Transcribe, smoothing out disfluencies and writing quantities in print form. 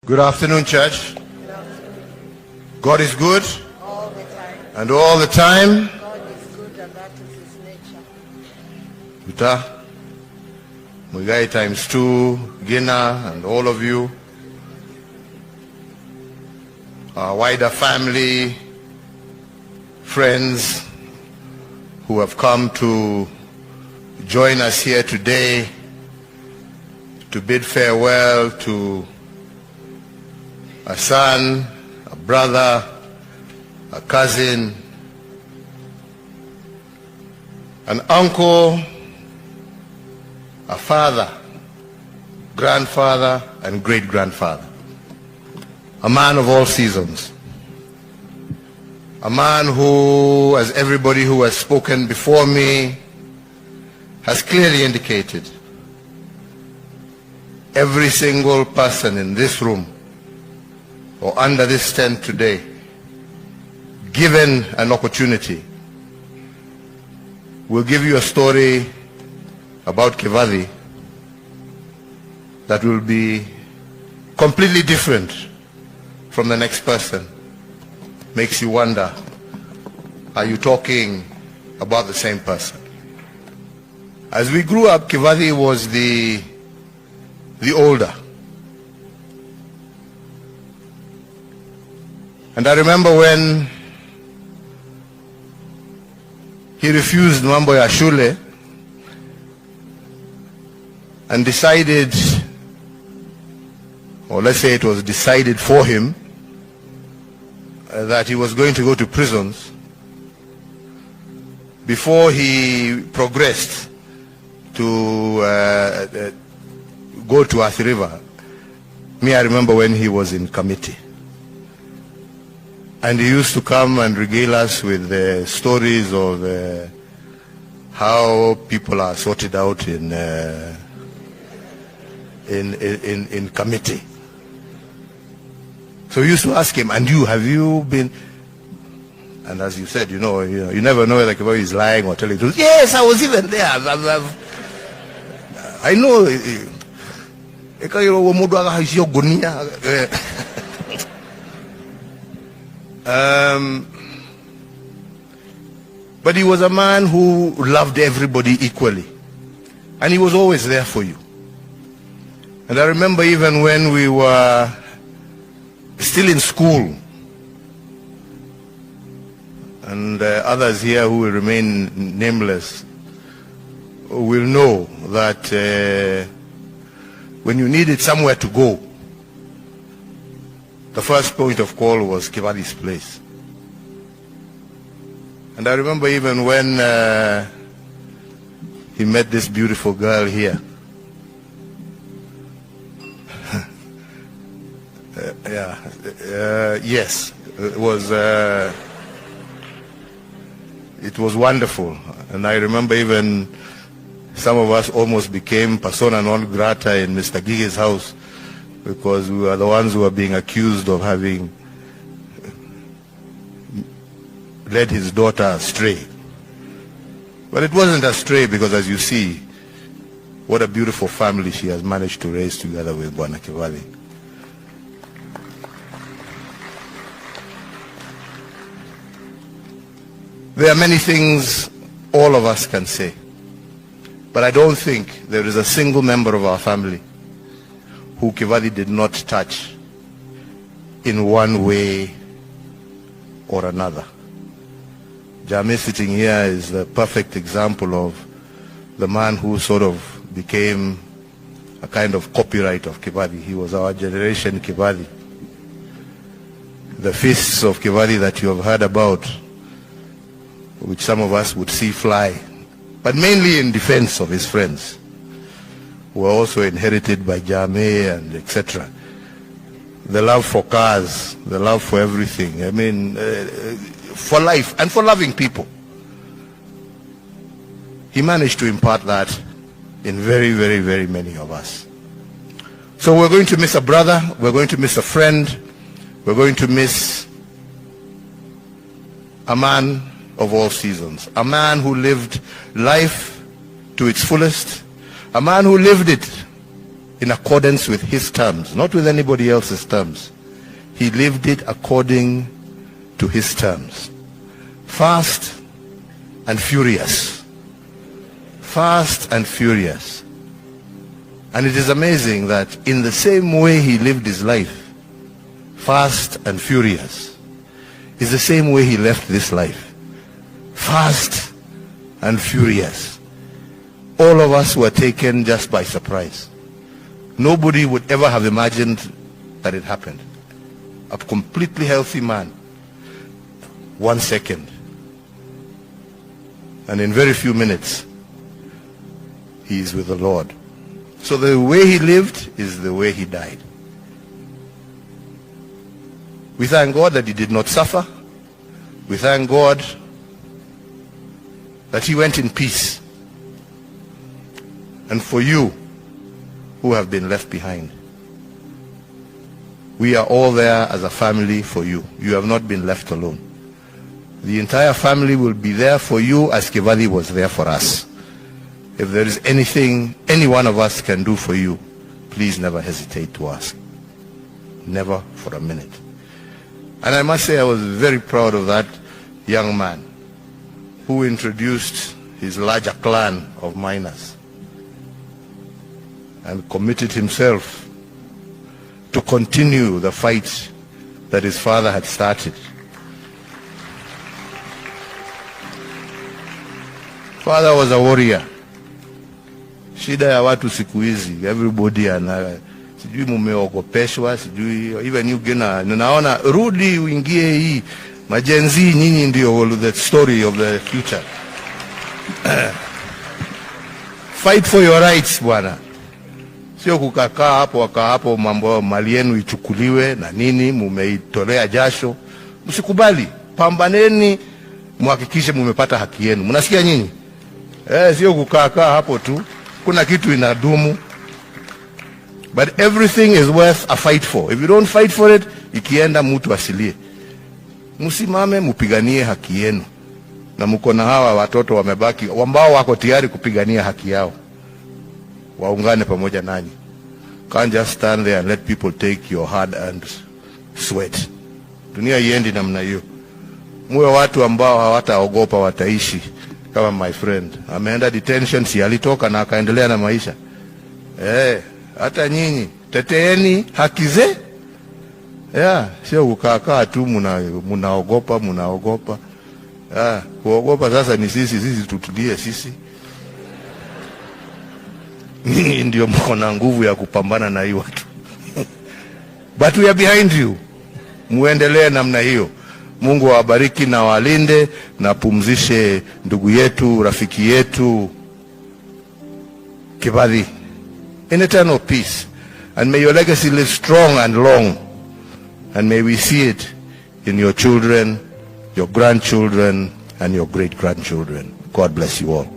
Good afternoon, church. Good afternoon. God is good. All the time. And all the time. God is good, and that is his nature. Uta, Mugai times 2, Gina, and all of you, our wider family, friends who have come to join us here today to bid farewell to a son, a brother, a cousin, an uncle, a father, grandfather, and great-grandfather. A man of all seasons. A man who, as everybody who has spoken before me has clearly indicated, every single person in this room or under this tent today, given an opportunity, will give you a story about Kivali that will be completely different from the next person. Makes you wonder, are you talking about the same person? As we grew up, Kivali was the older. And I remember when he refused mambo ya shule and decided, or let's say it was decided for him, that he was going to go to prisons before he progressed to go to Aache River. Me, I remember when he was in committee. And he used to come and regale us with stories of how people are sorted out in committee. So we used to ask him, and you, have you been? And as you said, you never know whether Kivali is lying or telling the truth. Yes, I was even there. I know. But he was a man who loved everybody equally. And he was always there for you. And I remember even when we were still in school, and others here who will remain nameless will know that when you needed somewhere to go, the first point of call was Kivali's place. And I remember even when he met this beautiful girl here. Yes, it was wonderful. And I remember even some of us almost became persona non grata in Mr. Gige's house, because we were the ones who were being accused of having led his daughter astray. But it wasn't astray, because as you see, what a beautiful family she has managed to raise together with Bwana Kivali. There are many things all of us can say, but I don't think there is a single member of our family who Kivali did not touch in one way or another. Jame sitting here is the perfect example of the man who sort of became a kind of copyright of Kivali. He was our generation Kivali. The feasts of Kivali that you have heard about, which some of us would see fly, but mainly in defense of his friends, were also inherited by Jame and etc. The love for cars, the love for everything, I mean, for life and for loving people. He managed to impart that in very, very, very many of us. So we're going to miss a brother, we're going to miss a friend, we're going to miss a man of all seasons, a man who lived life to its fullest, a man who lived it in accordance with his terms, not with anybody else's terms. He lived it according to his terms. Fast and furious. Fast and furious. And it is amazing that in the same way he lived his life, fast and furious, is the same way he left this life. Fast and furious. All of us were taken just by surprise. Nobody would ever have imagined that it happened. A completely healthy man. 1 second. And in very few minutes, he is with the Lord. So the way he lived is the way he died. We thank God that he did not suffer. We thank God that he went in peace. And for you who have been left behind, we are all there as a family for you. You have not been left alone. The entire family will be there for you as Kivali was there for us. If there is anything any one of us can do for you, please never hesitate to ask. Never for a minute. And I must say I was very proud of that young man who introduced his larger clan of miners and committed himself to continue the fight that his father had started. Father was a warrior. Shida ya watu siku hizi, everybody ana sijui mumeogopeshwa, sijui even you gena naona rudi uingie hii majenzi, nyinyi ndio the story of the future. Fight for your rights, bwana. Sio kukakaa hapo hapo mambo mali yenu ichukuliwe na nini, mumeitolea jasho. Msikubali, pambaneni muhakikishe mumepata haki yenu. Mnasikia nyinyi? Sio kukaa hapo tu. Kuna kitu inadumu. But everything is worth a fight for. If you don't fight for it, ikienda mtu asilie. Msimame mupiganie haki yenu. Na mko na hawa watoto wamebaki ambao wako tayari kupigania haki yao. Waungane pamoja nanyi. Can't just stand there and let people take your hard-earned sweat. Dunia iendi namna hiyo. Muwe watu ambao hawataogopa, wataishi. Kama my friend ameenda detention, si alitoka na akaendelea na maisha. Hata nyinyi teteeni haki ze. Sio kukaa tu munaogopa. Kuogopa sasa ni sisi tutulie sisi. Ndio mko na nguvu ya kupambana na hiyo watu. But we are behind you. Muendelee namna hiyo. Mungu awabariki na walinde na pumzishe ndugu yetu, rafiki yetu Kibali in eternal peace. And may your legacy live strong and long. And may we see it in your children, your grandchildren, and your great-grandchildren. God bless you all.